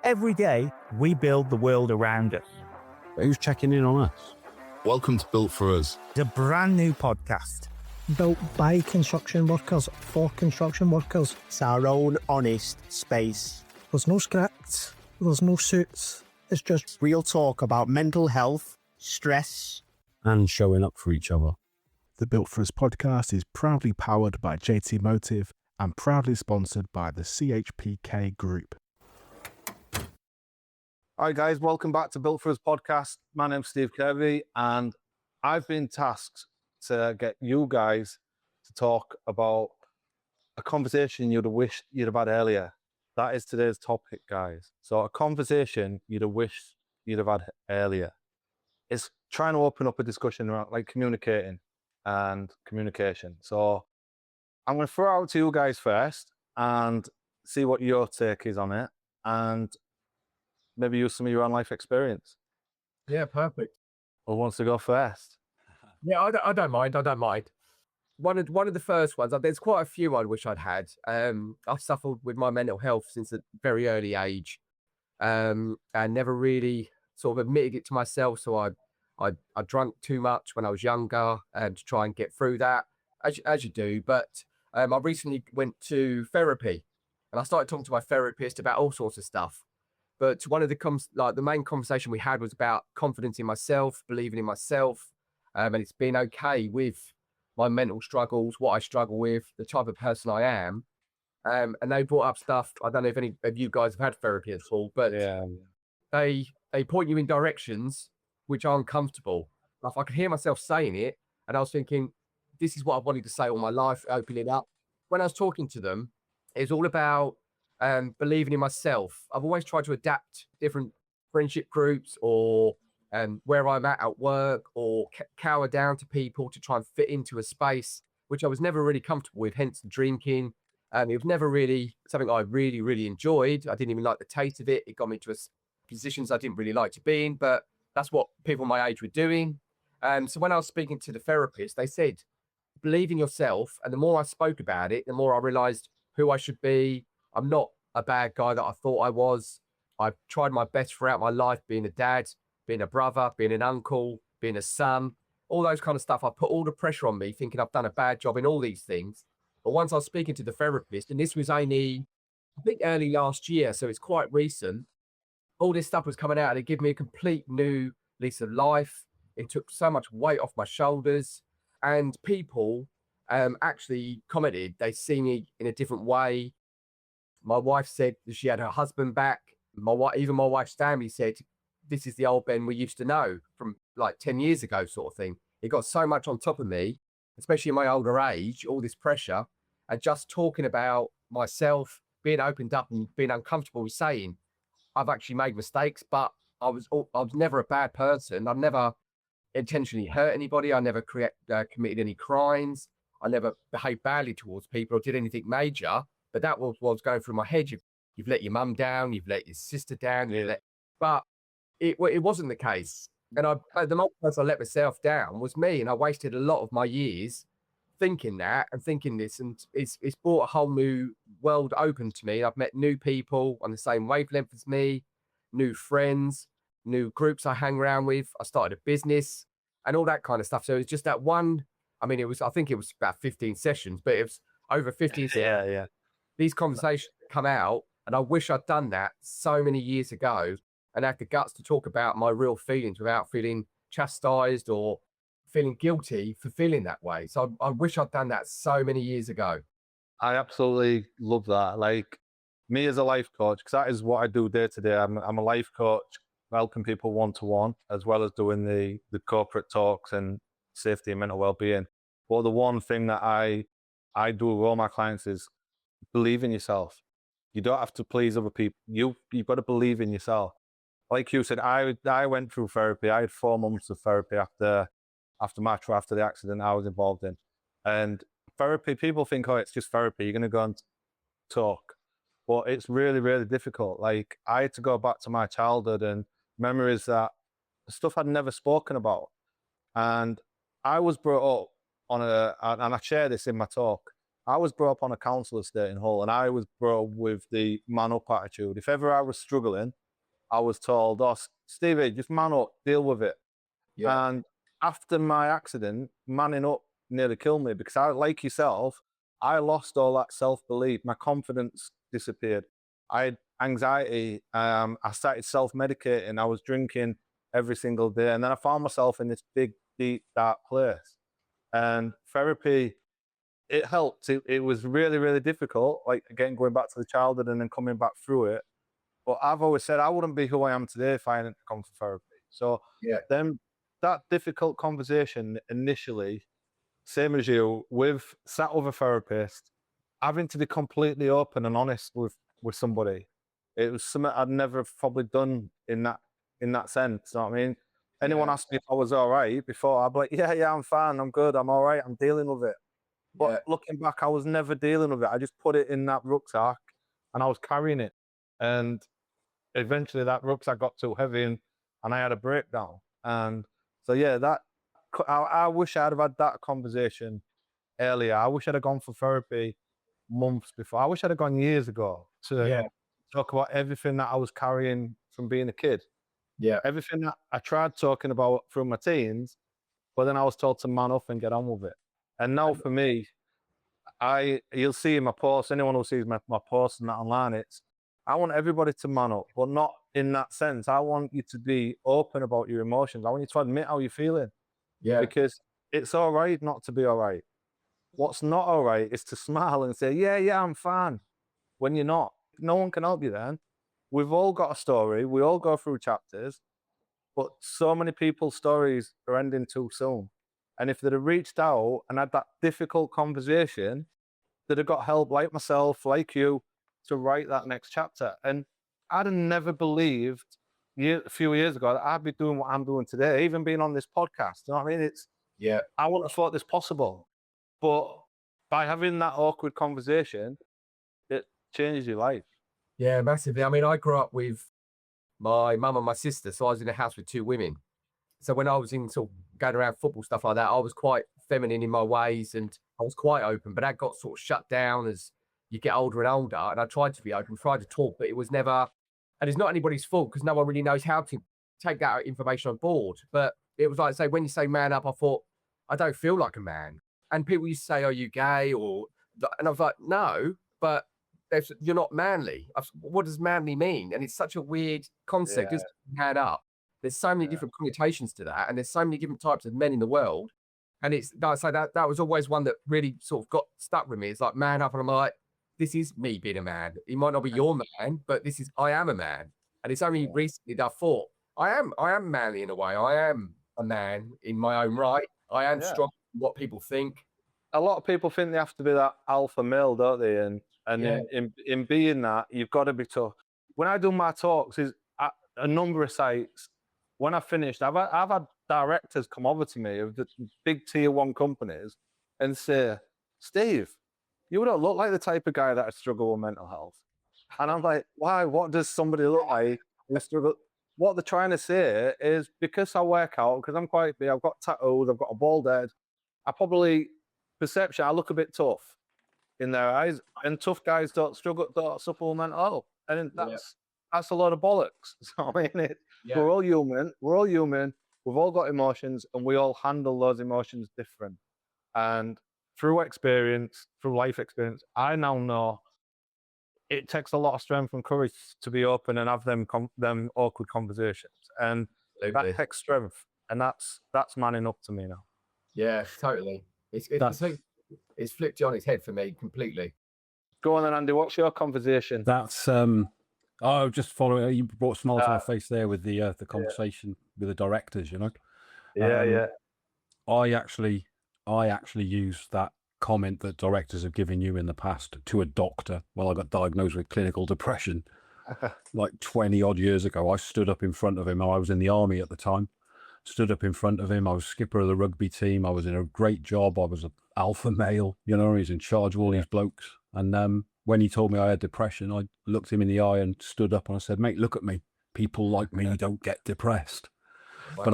Every day, we build the world around us. But who's checking in on us? Welcome to Built For Us, The brand new podcast. Built by construction workers, for construction workers. It's our own honest space. There's no scripts, there's no suits. It's just Real talk about mental health, stress, And showing up for each other. The Built For Us podcast is proudly powered by JT Motive and proudly sponsored by the CHPK Group. All right, guys, welcome back to Built For Us podcast. My name's Steve Kirby, and I've been tasked to get you guys to talk about a conversation you'd have wished you'd have had earlier. That is today's topic, guys. So a conversation you'd have wished you'd have had earlier. It's trying to open up a discussion around like communicating and communication. So I'm going to throw out to you guys first and see what your take is on it, and maybe use some of your own life experience. Yeah, perfect. Who wants to go first? Yeah, I don't mind. I don't mind. One of the first ones. There's quite a few I wish I'd had. I've suffered with my mental health since a very early age, and never really sort of admitted it to myself. So I drank too much when I was younger, to try and get through that, as you do. But I recently went to therapy, and I started talking to my therapist about all sorts of stuff. But one of the main conversation we had was about confidence in myself, believing in myself, and it's being okay with my mental struggles, what I struggle with, the type of person I am. And they brought up stuff. I don't know if any of you guys have had therapy at all, but Yeah. they point you in directions which are uncomfortable. Like I could hear myself saying it, and I was thinking, this is what I've wanted to say all my life, opening up. When I was talking to them, it was all about believing in myself. I've always tried to adapt different friendship groups or where I'm at work, or cower down to people to try and fit into a space which I was never really comfortable with, hence the drinking. It was never really something I really, really enjoyed. I didn't even like the taste of it. It got me to positions I didn't really like to be in, but that's what people my age were doing. So when I was speaking to the therapist, they said, believe in yourself. And the more I spoke about it, the more I realized who I should be. I'm not a bad guy that I thought I was. I've tried my best throughout my life, being a dad, being a brother, being an uncle, being a son, all those kind of stuff. I put all the pressure on me, thinking I've done a bad job in all these things. But once I was speaking to the therapist, and this was only, I think, early last year, so it's quite recent, all this stuff was coming out, and it gave me a complete new lease of life. It took so much weight off my shoulders, and people actually commented they see me in a different way. My wife said that she had her husband back. Even my wife's family said, this is the old Ben we used to know from like 10 years ago, sort of thing. It got so much on top of me, especially in my older age, all this pressure, and just talking about myself, being opened up and being uncomfortable with saying, I've actually made mistakes, but I was never a bad person. I've never intentionally hurt anybody. I never committed any crimes. I never behaved badly towards people or did anything major. But that was what was going through my head. You've let your mum down. You've let your sister down. But it wasn't the case. And the most person I let myself down was me. And I wasted a lot of my years thinking that and thinking this. And it's brought a whole new world open to me. I've met new people on the same wavelength as me, new friends, new groups I hang around with. I started a business and all that kind of stuff. So it was just that one. I mean, I think it was about 15 sessions, but it was over 15 sessions. Yeah. These conversations come out, and I wish I'd done that so many years ago and had the guts to talk about my real feelings without feeling chastised or feeling guilty for feeling that way. So I wish I'd done that so many years ago. I absolutely love that. Like me as a life coach, because that is what I do day to day. I'm a life coach, helping people one-to-one, as well as doing the corporate talks and safety and mental well-being. But the one thing that I do with all my clients is believe in yourself. You don't have to please other people. You've got to believe in yourself. Like you said, I went through therapy. I had 4 months of therapy after the accident I was involved in. And therapy, people think, oh, it's just therapy. You're going to go and talk. But it's really, really difficult. Like I had to go back to my childhood and memories that stuff I'd never spoken about. And I was brought up and I share this in my talk. I was brought up on a council estate in Hull, and I was brought up with the man up attitude. If ever I was struggling, I was told, "Oh, Stevie, just man up, deal with it." Yeah. And after my accident, manning up nearly killed me because I, like yourself, I lost all that self-belief. My confidence disappeared. I had anxiety. I started self-medicating. I was drinking every single day. And then I found myself in this big, deep, dark place. And therapy, it helped. It was really, really difficult. Like, again, going back to the childhood and then coming back through it. But I've always said I wouldn't be who I am today if I hadn't come for therapy. So then that difficult conversation initially, same as you, with sat with a therapist, having to be completely open and honest with somebody. It was something I'd never probably done in that sense. You know what I mean? Anyone asked me if I was all right before, I'd be like, yeah, I'm fine, I'm good, I'm all right, I'm dealing with it. But looking back, I was never dealing with it. I just put it in that rucksack and I was carrying it. And eventually that rucksack got too heavy and I had a breakdown. And so, I wish I'd have had that conversation earlier. I wish I'd have gone for therapy months before. I wish I'd have gone years ago to talk about everything that I was carrying from being a kid. Yeah. Everything that I tried talking about through my teens, but then I was told to man up and get on with it. And now for me, you'll see in my posts, anyone who sees my posts and that online, I want everybody to man up, but not in that sense. I want you to be open about your emotions. I want you to admit how you're feeling. Yeah. Because it's all right not to be all right. What's not all right is to smile and say, yeah, I'm fine, when you're not. No one can help you then. We've all got a story. We all go through chapters, but so many people's stories are ending too soon. And if they'd have reached out and had that difficult conversation, they'd have got help like myself, like you, to write that next chapter. And I'd have never believed a few years ago that I'd be doing what I'm doing today, even being on this podcast. You know what I mean? I wouldn't have thought this possible. But by having that awkward conversation, it changes your life. Yeah, massively. I mean, I grew up with my mum and my sister, so I was in a house with two women. So when I was in sort of going around football, stuff like that, I was quite feminine in my ways and I was quite open, but that got sort of shut down as you get older and older. And I tried to be open, tried to talk, but it was never, and it's not anybody's fault because no one really knows how to take that information on board. But it was like, say, when you say man up, I thought, I don't feel like a man. And people used to say, are you gay? And I was like, no, but you're not manly. What does manly mean? And it's such a weird concept. Just man up. There's so many different connotations to that. And there's so many different types of men in the world. And it's like, so that was always one that really sort of got stuck with me. It's like man up. And I'm like, this is me being a man. It might not be your man, but I am a man. And it's only recently that I thought, I am manly in a way. I am a man in my own right. I am strong in what people think. A lot of people think they have to be that alpha male, don't they? And in being that, you've got to be tough. When I do my talks, is at a number of sites, when I finished, I've had directors come over to me of the big tier 1 companies and say, Steve, you don't look like the type of guy that would struggle with mental health. And I'm like, why? What does somebody look like who struggle? What they're trying to say is because I work out, because I'm quite big, I've got tattoos, I've got a bald head, I look a bit tough in their eyes, and tough guys don't suffer with mental health. And that's a lot of bollocks. So, I mean, we're all human, we've all got emotions, and we all handle those emotions different. And through life experience, I now know it takes a lot of strength and courage to be open and have them awkward conversations. And that takes strength. And that's manning up to me now. Yeah, totally. It's flipped it on its head for me completely. Go on then, Andy. What's your conversation? That's I'll just follow. You brought a smile to my face there with the conversation with the directors. You know. Yeah. I actually used that comment that directors have given you in the past to a doctor when I got diagnosed with clinical depression, like 20 odd years ago. I stood up in front of him. I was in the army at the time. Stood up in front of him. I was skipper of the rugby team. I was in a great job. I was an alpha male, you know, he's in charge of all these blokes. And when he told me I had depression, I looked him in the eye and stood up and I said, mate, look at me. People like me don't get depressed. But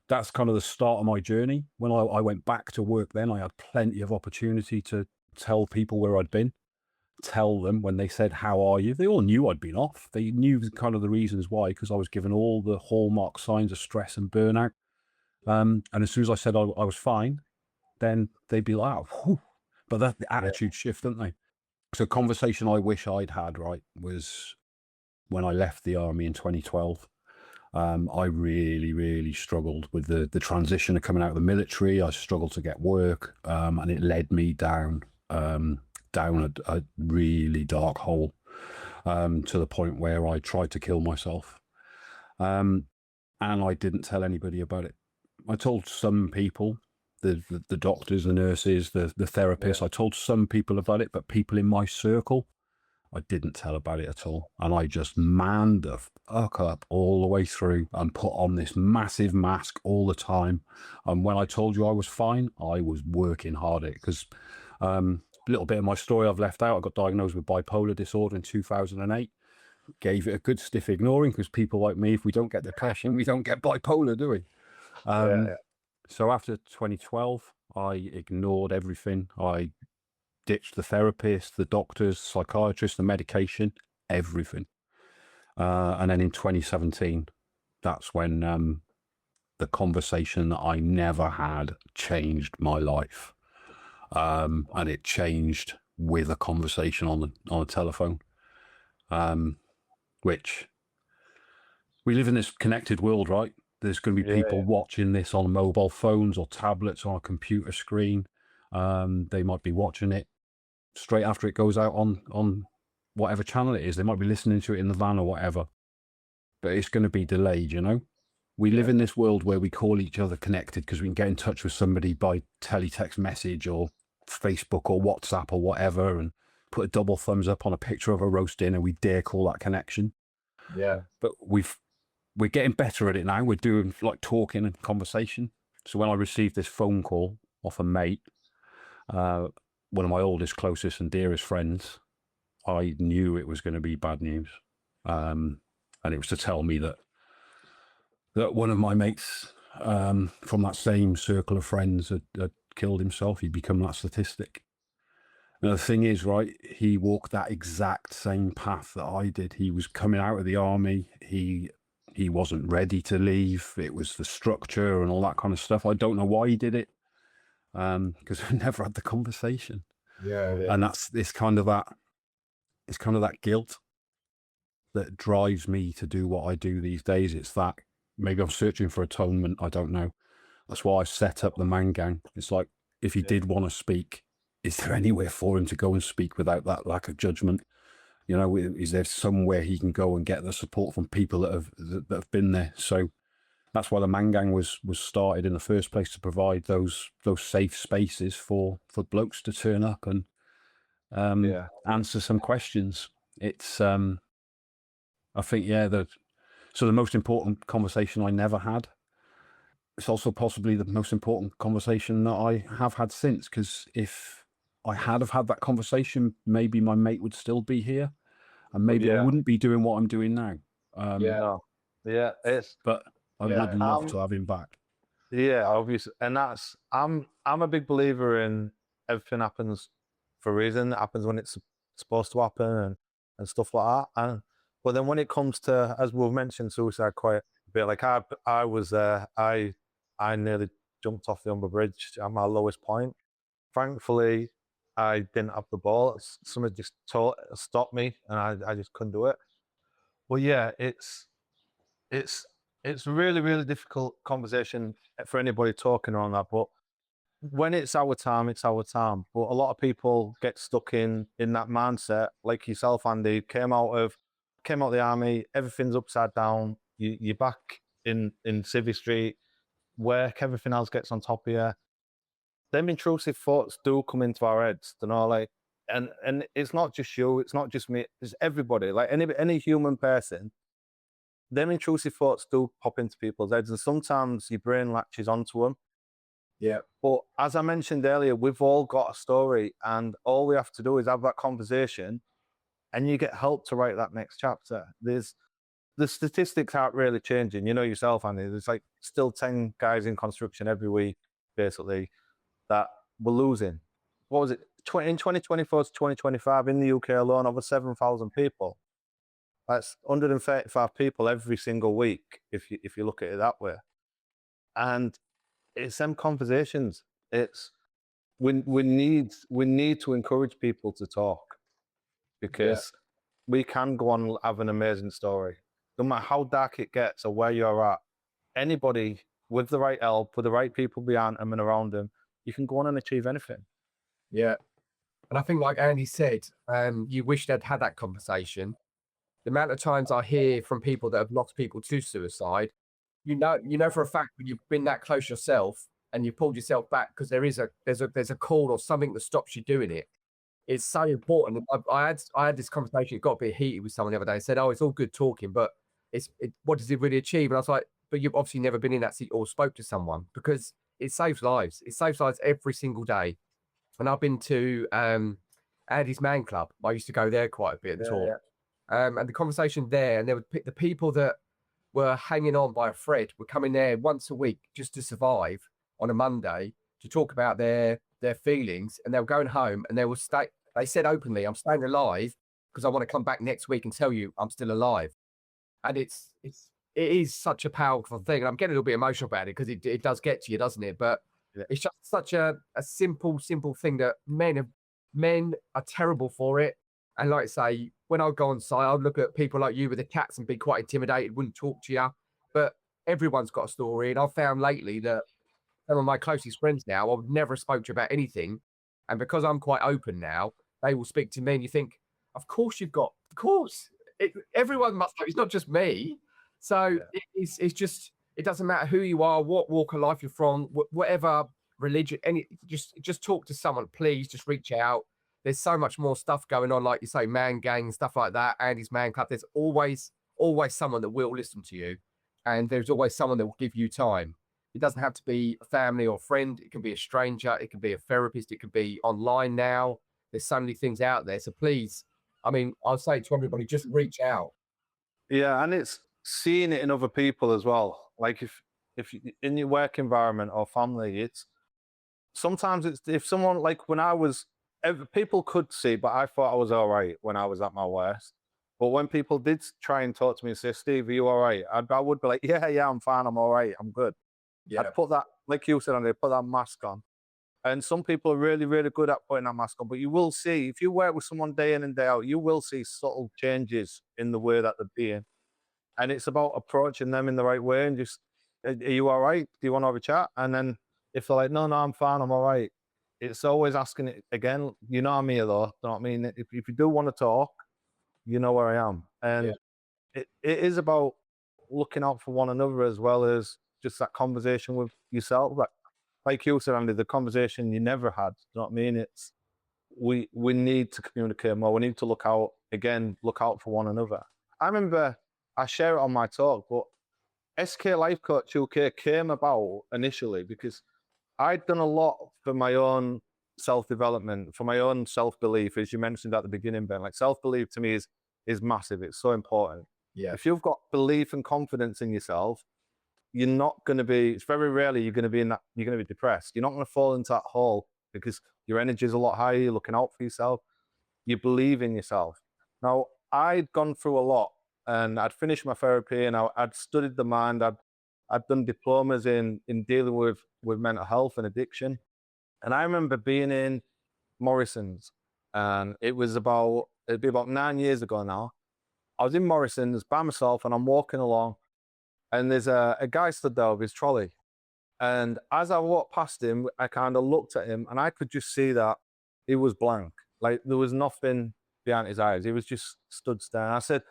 that's kind of the start of my journey. When I went back to work then, I had plenty of opportunity to tell people where I'd been, tell them when they said, "How are you?" They all knew I'd been off. They knew kind of the reasons why, because I was given all the hallmark signs of stress and burnout. And as soon as I said I was fine, then they'd be like, "Oh, whew." But that's the attitude shift, don't they? So conversation I wish I'd had, right, was when I left the army in 2012. I really, really struggled with the transition of coming out of the military. I struggled to get work, and it led me down a really dark hole, to the point where I tried to kill myself. And I didn't tell anybody about it. I told some people, the doctors, the nurses, the therapists. I told some people about it, but people in my circle, I didn't tell about it at all. And I just manned the fuck up all the way through and put on this massive mask all the time. And when I told you I was fine, I was working hard at it, because a little bit of my story I've left out. I got diagnosed with bipolar disorder in 2008. Gave it a good stiff ignoring, because people like me, if we don't get depression, we don't get bipolar, do we? So after 2012, I ignored everything. I ditched the therapist, the doctors, psychiatrists, the medication, everything. And then in 2017, that's when the conversation that I never had changed my life. And it changed with a conversation on the telephone. Which, we live in this connected world, right? There's going to be people watching this on mobile phones or tablets, on a computer screen. They might be watching it straight after it goes out on whatever channel it is. They might be listening to it in the van or whatever, but it's going to be delayed, you know? We live in this world where we call each other connected because we can get in touch with somebody by teletext message or Facebook or WhatsApp or whatever, and put a double thumbs up on a picture of a roast dinner. We dare call that connection. Yeah. But we're getting better at it now. We're doing like talking and conversation. So when I received this phone call off a mate, one of my oldest, closest and dearest friends, I knew it was going to be bad news. And it was to tell me that one of my mates from that same circle of friends had killed himself. He'd become that statistic. And the thing is, right, he walked that exact same path that I did. He was coming out of the army. He wasn't ready to leave. It was the structure and all that kind of stuff. I don't know why he did it, because we never had the conversation. And it's kind of that guilt that drives me to do what I do these days. It's that, maybe I'm searching for atonement. I don't know. That's why I set up the MANGANG. It's like, if he did want to speak, is there anywhere for him to go and speak without that lack of judgment? You know, is there somewhere he can go and get the support from people that have been there? So that's why the MANGANG was started in the first place, to provide those safe spaces for blokes to turn up and answer some questions. It's I think so the most important conversation I never had. It's also possibly the most important conversation that I have had since, because if I had that conversation, maybe my mate would still be here, and maybe I wouldn't be doing what I'm doing now. But I'd love to have him back. Yeah, obviously, and I'm a big believer in everything happens for a reason. It happens when it's supposed to happen and stuff like that. But then when it comes to, as we've mentioned, suicide quite a bit. Like I was there. I nearly jumped off the Humber Bridge at my lowest point. Thankfully, I didn't have the ball. Somebody just stopped me, and I just couldn't do it. Well, yeah, it's a really, really difficult conversation for anybody talking on that. But when it's our time, it's our time. But a lot of people get stuck in that mindset, like yourself, Andy. Came out of the army, everything's upside down. You're back in Civvy Street, work, everything else gets on top of you. Them intrusive thoughts do come into our heads, you know, like, and it's not just you, it's not just me, it's everybody. Like any human person, them intrusive thoughts do pop into people's heads, and sometimes your brain latches onto them. Yeah. But as I mentioned earlier, we've all got a story, and all we have to do is have that conversation, and you get help to write that next chapter. The statistics aren't really changing. You know yourself, Andy. There's like still 10 guys in construction every week, basically, that we're losing. What was it? in 2024 to 2025 in the UK alone, over 7,000 people. That's 135 people every single week, if you look at it that way. And it's them conversations. It's we need to encourage people to talk, because we can go on and have an amazing story. No matter how dark it gets or where you're at, anybody with the right help, with the right people behind them and around them, you can go on and achieve anything. Yeah. And I think, like Andy said, you wish they'd had that conversation. The amount of times I hear from people that have lost people to suicide, you know for a fact when you've been that close yourself and you pulled yourself back because there's a call or something that stops you doing it. It's so important. I had this conversation. It got a bit heated with someone the other day. Said, "Oh, it's all good talking, but what does it really achieve?" And I was like, "But you've obviously never been in that seat or spoke to someone, because it saves lives. It saves lives every single day." And I've been to Andy's Man Club. I used to go there quite a bit and talk. And the conversation there, and there were the people that were hanging on by a thread were coming there once a week just to survive on a Monday to talk about their feelings, and they were going home and they said openly, "I'm staying alive because I want to come back next week and tell you I'm still alive." And it is such a powerful thing. And I'm getting a little bit emotional about it because it does get to you, doesn't it? But it's just such a simple thing that men are terrible for it. And like I say, when I go on site, I'll look at people like you with the cats and be quite intimidated, wouldn't talk to you. But everyone's got a story. And I've found lately that some of my closest friends now, I've never spoke to about anything. And because I'm quite open now, they will speak to me and you think, of course, everyone must have, it's not just me. So it's just, it doesn't matter who you are, what walk of life you're from, whatever religion, just talk to someone, please. Just reach out. There's so much more stuff going on, like you say, MANGANG, stuff like that, Andy's Man Club. There's always someone that will listen to you, and there's always someone that will give you time. It doesn't have to be a family or friend. It can be a stranger. It can be a therapist. It can be online now. There's so many things out there. So please, I mean, I'll say to everybody, just reach out. Yeah, and it's seeing it in other people as well. Like if in your work environment or family, it's sometimes if someone, like when people could see, but I thought I was all right when I was at my worst. But when people did try and talk to me and say, "Steve, are you all right?" I would be like, yeah, I'm fine. I'm all right. I'm good. Yeah. I'd put that, like you said, put that mask on. And some people are really, really good at putting that mask on. But you will see, if you work with someone day in and day out, you will see subtle changes in the way that they're being. And it's about approaching them in the right way and just, "Are you all right? Do you want to have a chat?" And then if they're like, no, I'm fine. I'm all right. It's always asking it again. You know I'm here though. You know what I mean? If you do want to talk, you know where I am. And it is about looking out for one another as well as just that conversation with yourself. Like you said, Andy, the conversation you never had. You know what I mean? It's we need to communicate more. We need to look out for one another. I remember I share it on my talk, but SK Life Coach UK came about initially because I'd done a lot for my own self-development, for my own self-belief, as you mentioned at the beginning, Ben. Like self-belief to me is massive. It's so important. Yeah. If you've got belief and confidence in yourself, you're not going to be, it's very rarely you're going to be depressed. You're not going to fall into that hole because your energy is a lot higher. You're looking out for yourself. You believe in yourself. Now, I'd gone through a lot and I'd finished my therapy and I'd studied the mind. I'd done diplomas in dealing with mental health and addiction. And I remember being in Morrison's, and it'd be about 9 years ago now. I was in Morrison's by myself and I'm walking along and there's a guy stood there with his trolley. And as I walked past him, I kind of looked at him and I could just see that he was blank. Like there was nothing behind his eyes. He was just stood staring. I said,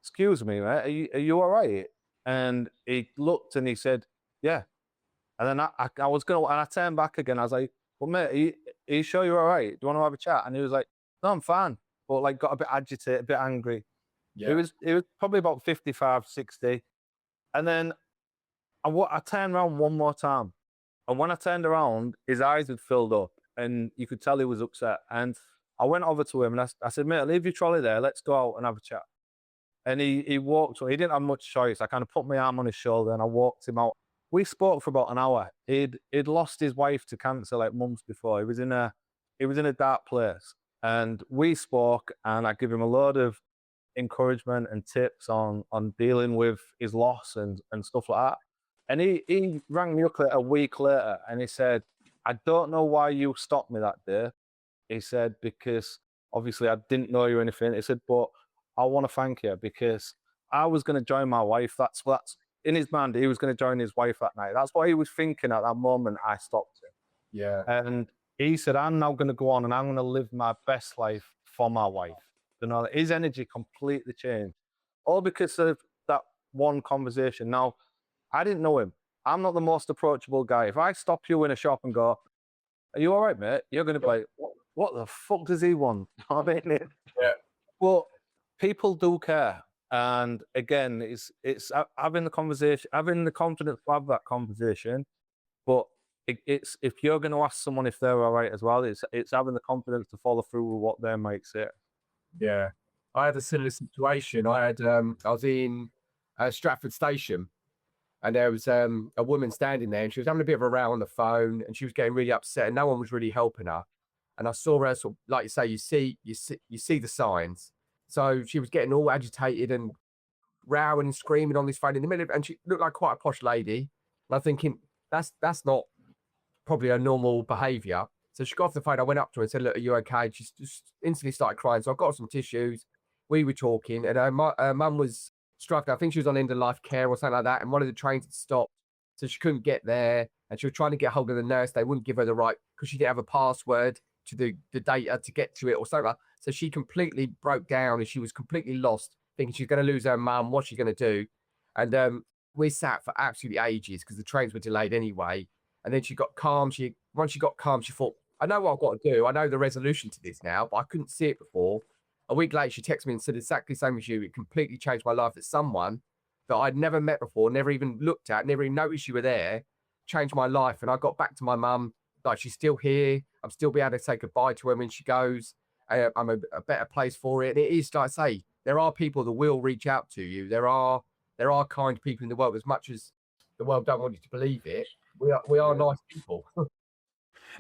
"Excuse me, mate, are you all right?" And he looked and he said, "Yeah." And then I was going to, and I turned back again. I was like, "Well, mate, are you sure you're all right? Do you want to have a chat?" And he was like, "No, I'm fine." But like got a bit agitated, a bit angry. Yeah. It was probably about 55, 60. And then I turned around one more time. And when I turned around, his eyes had filled up and you could tell he was upset. And I went over to him and I said, "Mate, leave your trolley there. Let's go out and have a chat." And he walked, he didn't have much choice. I kind of put my arm on his shoulder and I walked him out. We spoke for about an hour. He'd lost his wife to cancer like months before. He was in a in a dark place, and we spoke, and I give him a load of encouragement and tips on dealing with his loss and stuff like that. And he rang me up a week later, and he said, I don't know why you stopped me that day. He said, because obviously I didn't know you or anything. He said, but I want to thank you because I was going to join my wife. That's in his mind. He was going to join his wife that night. That's what he was thinking at that moment. I stopped him. Yeah. And he said, I'm now going to go on and I'm going to live my best life for my wife. You know, his energy completely changed, all because of that one conversation. Now, I didn't know him. I'm not the most approachable guy. If I stop you in a shop and go, are you all right, mate? You're going to be like, what the fuck does he want? I mean, Yeah. Well, people do care. And again, it's having the conversation, having the confidence to have that conversation. But it's if you're going to ask someone if they're all right as well, it's having the confidence to follow through with what they might say. Yeah. I had a similar situation. I was in Stratford Station, and there was a woman standing there, and she was having a bit of a row on the phone, and she was getting really upset, and no one was really helping her. And I saw her, sort of, like you say, you see the signs. So she was getting all agitated and rowing and screaming on this phone in the middle, and she looked like quite a posh lady. And I'm thinking that's not probably her normal behaviour. So she got off the phone. I went up to her and said, "Look, are you okay?" She just instantly started crying. So I got her some tissues. We were talking, and her mum was struggling. I think she was on end of life care or something like that. And one of the trains had stopped, so she couldn't get there. And she was trying to get hold of the nurse. They wouldn't give her the right, because she didn't have a password to the data to get to it or something like that. So she completely broke down, and she was completely lost, thinking she's going to lose her mum. What's she going to do? And we sat for absolutely ages because the trains were delayed anyway. And then she got calm. Once she got calm, she thought, I know what I've got to do. I know the resolution to this now, but I couldn't see it before. A week later, she texted me and said exactly the same as you. It completely changed my life. That someone that I'd never met before, never even looked at, never even noticed you were there, changed my life. And I got back to my mum, like, she's still here. I'm still be able to say goodbye to her when she goes. I'm a better place for it. And it is, like I say, there are people that will reach out to you. There are kind people in the world, as much as the world don't want you to believe it. We are nice people.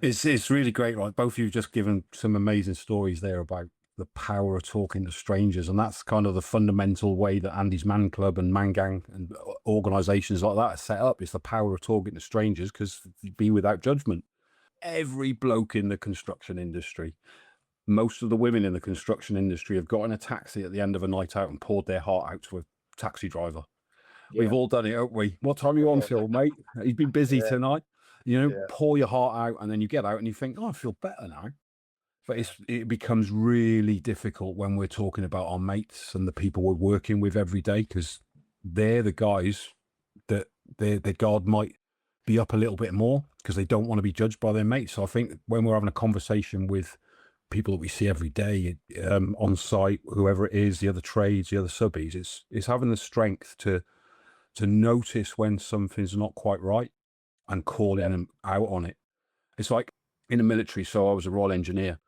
It's really great, right? Both of you just given some amazing stories there about the power of talking to strangers, and that's kind of the fundamental way that Andy's Man Club and MANGANG and organisations like that are set up. It's the power of talking to strangers, because be without judgment. Every bloke in the construction industry, most of the women in the construction industry have got in a taxi at the end of a night out and poured their heart out to a taxi driver. Yeah. We've all done it, haven't we? What time are you on till, mate? You've been busy tonight. You know, pour your heart out, and then you get out and you think, oh, I feel better now. But it becomes really difficult when we're talking about our mates and the people we're working with every day, because they're the guys that their guard might be up a little bit more because they don't want to be judged by their mates. So I think when we're having a conversation with people that we see every day on site, whoever it is, the other trades, the other subbies, it's having the strength to notice when something's not quite right and calling them out on it. It's like in the military. So I was a Royal Engineer.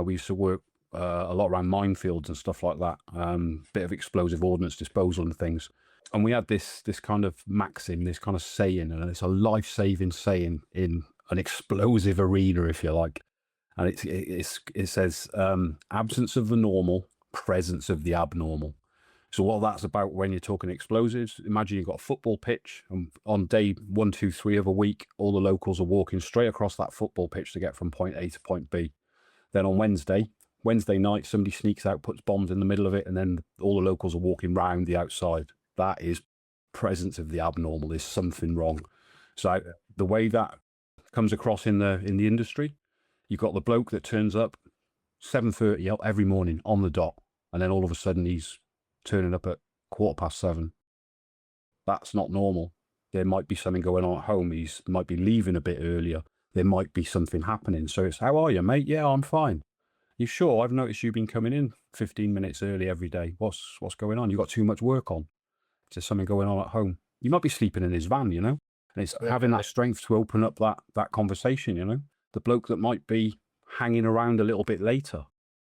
We used to work a lot around minefields and stuff like that, bit of explosive ordnance disposal and things. And we had this kind of maxim, this kind of saying, and it's a life-saving saying in an explosive arena, if you like. And it says, absence of the normal, presence of the abnormal. So what that's about when you're talking explosives, imagine you've got a football pitch, and on day 1, 2, 3 of a week, all the locals are walking straight across that football pitch to get from point A to point B. Then on Wednesday night, somebody sneaks out, puts bombs in the middle of it, and then all the locals are walking round the outside. That is presence of the abnormal. There's something wrong. So the way that comes across in the industry, you've got the bloke that turns up 7:30 every morning on the dot, and then all of a sudden he's turning up at 7:15. That's not normal. There might be something going on at home. He might be leaving a bit earlier. There might be something happening. So it's, how are you, mate? Yeah, I'm fine. You sure? I've noticed you've been coming in 15 minutes early every day. What's going on? You got too much work on? Is there something going on at home? You might be sleeping in his van, you know? And it's having that strength to open up that conversation, you know? The bloke that might be hanging around a little bit later.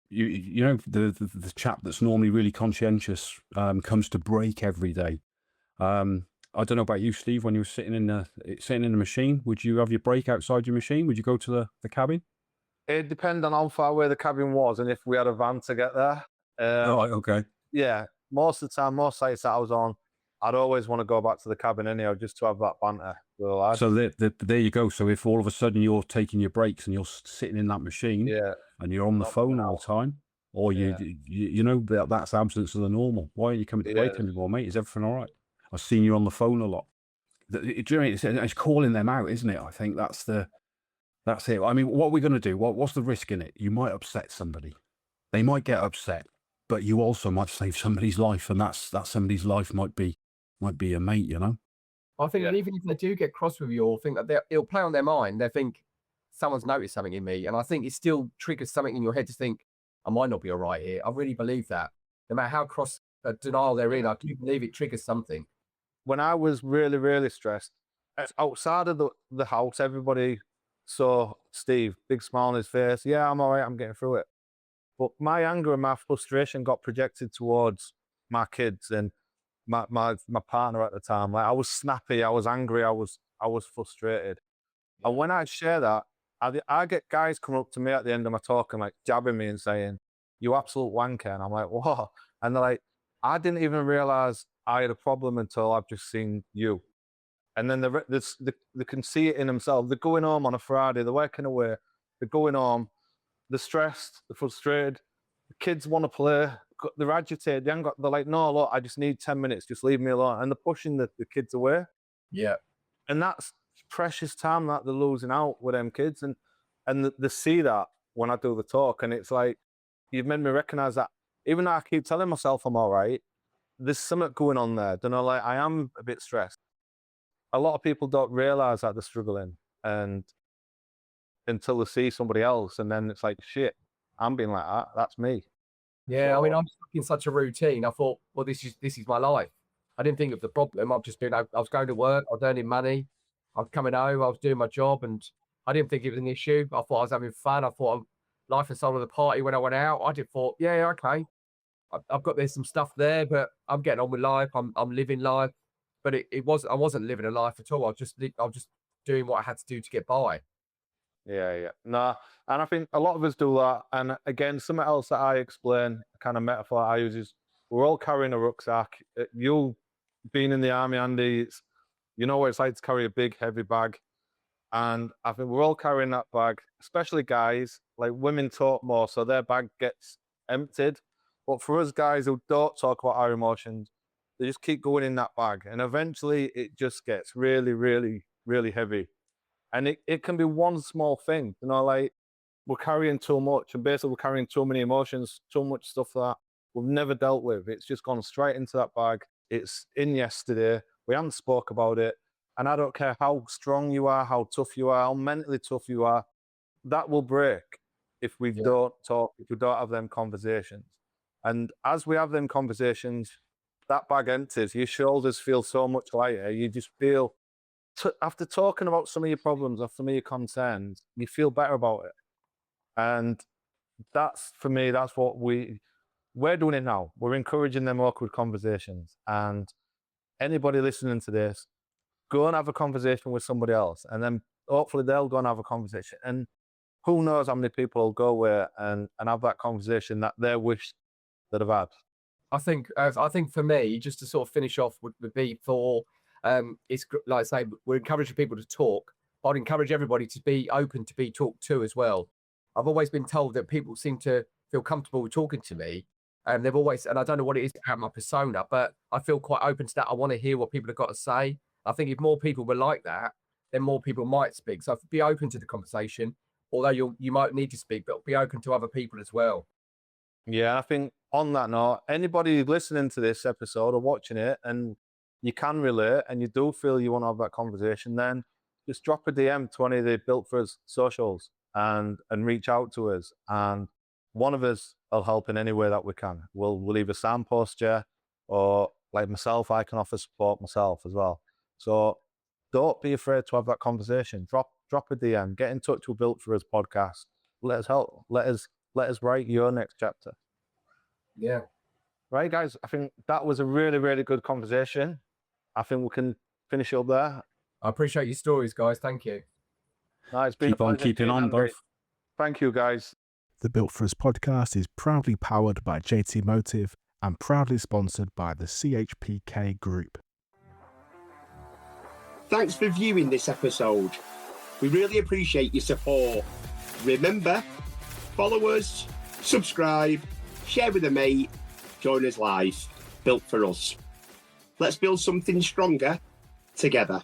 You know, the chap that's normally really conscientious comes to break every day. I don't know about you, Steve. When you were sitting in the machine, would you have your break outside your machine? Would you go to the cabin? It depended on how far away the cabin was and if we had a van to get there. Right, okay. Yeah, most of the time, most sites that I was on, I'd always want to go back to the cabin anyhow, just to have that banter with the lads. So there you go. So if all of a sudden you're taking your breaks and you're sitting in that machine Yeah, and you're on the phone all the time, or Yeah. you know that's absence of the normal. Why aren't you coming to Yeah. break anymore, mate? Is everything all right? I've seen you on the phone a lot. Do you know what I mean? It's calling them out, isn't it? I think that's it. I mean, what are we going to do? What's the risk in it? You might upset somebody. They might get upset, but you also might save somebody's life, and that somebody's life might be a mate, you know? I think Yeah. that even if they do get cross with you or think that it'll play on their mind, they think someone's noticed something in me. And I think it still triggers something in your head to think, I might not be all right here. I really believe that. No matter how cross denial they're in, I do believe it triggers something. When I was really, really stressed, outside of the house, everybody saw Steve, big smile on his face. Yeah, I'm all right. I'm getting through it. But my anger and my frustration got projected towards my kids and my partner at the time. Like, I was snappy, I was angry, I was frustrated. And when I share that, I get guys coming up to me at the end of my talk and like jabbing me and saying, "You absolute wanker." And I'm like, "What?" And they're like, "I didn't even realize I had a problem until I've just seen you." And then they can see it in themselves. They're going home on a Friday, they're working away, they're going home, they're stressed, they're frustrated. The kids want to play, they're agitated. They're like, "No, look, I just need 10 minutes. Just leave me alone." And they're pushing the kids away. Yeah. And that's precious time that they're losing out with them kids. And they see that when I do the talk. And it's like, you've made me recognize that. Even though I keep telling myself I'm all right, there's something going on there. Don't know, like, I am a bit stressed. A lot of people don't realize that they're struggling until they see somebody else. And then it's like, shit, I'm being like that. That's me. Yeah, I mean, I'm stuck in such a routine. I thought, well, this is my life. I didn't think of the problem. I'm just I was going to work, I was earning money, I was coming home, I was doing my job, and I didn't think it was an issue. I thought I was having fun. I thought life and soul of the party when I went out. I just thought, yeah, okay, I've got there's some stuff there, but I'm getting on with life. I'm living life, but I wasn't living a life at all. I was just doing what I had to do to get by. Yeah. No, and I think a lot of us do that. And again, something else that I explain, a kind of metaphor I use is we're all carrying a rucksack. You being in the army, Andy, you know what it's like to carry a big, heavy bag. And I think we're all carrying that bag, especially guys. Like, women talk more, so their bag gets emptied. But for us guys who don't talk about our emotions, they just keep going in that bag. And eventually it just gets really, really, really heavy. And it can be one small thing, you know, like we're carrying too much, and basically we're carrying too many emotions, too much stuff that we've never dealt with. It's just gone straight into that bag. It's in yesterday. We haven't spoke about it. And I don't care how strong you are, how tough you are, how mentally tough you are, that will break if we don't talk, if we don't have them conversations. And as we have them conversations, that bag empties. Your shoulders feel so much lighter. You just feel, after talking about some of your problems, after some of your concerns, you feel better about it. And that's, for me, that's what we're doing it now. We're encouraging them awkward conversations. And anybody listening to this, go and have a conversation with somebody else. And then hopefully they'll go and have a conversation. And who knows how many people will go away and have that conversation that they wish they'd have had. I think for me, just to sort of finish off would be for it's like I say, we're encouraging people to talk, but I'd encourage everybody to be open to be talked to as well. I've always been told that people seem to feel comfortable with talking to me, and they've always, and I don't know what it is about my persona, but I feel quite open to that. I want to hear what people have got to say. I think if more people were like that, then more people might speak. So be open to the conversation, although you might need to speak, but be open to other people as well. Yeah, I think on that note, anybody listening to this episode or watching it and you can relate and you do feel you want to have that conversation, then just drop a DM to any of the Built For Us socials and reach out to us. And one of us will help in any way that we can. We'll either signpost you, or like myself, I can offer support myself as well. So don't be afraid to have that conversation. Drop a DM, get in touch with Built For Us podcast. Let us help. Let us write your next chapter. Yeah. Right, guys. I think that was a really, really good conversation. I think we can finish up there. I appreciate your stories, guys. Thank you. No, it's been Keep on a pleasure, keeping Gene, on, Andy. both. Thank you, guys. The Built For Us podcast is proudly powered by JT Motive and proudly sponsored by the CHPK Group. Thanks for viewing this episode. We really appreciate your support. Remember, follow us, subscribe, share with a mate, join us live. Built For Us. Let's build something stronger together.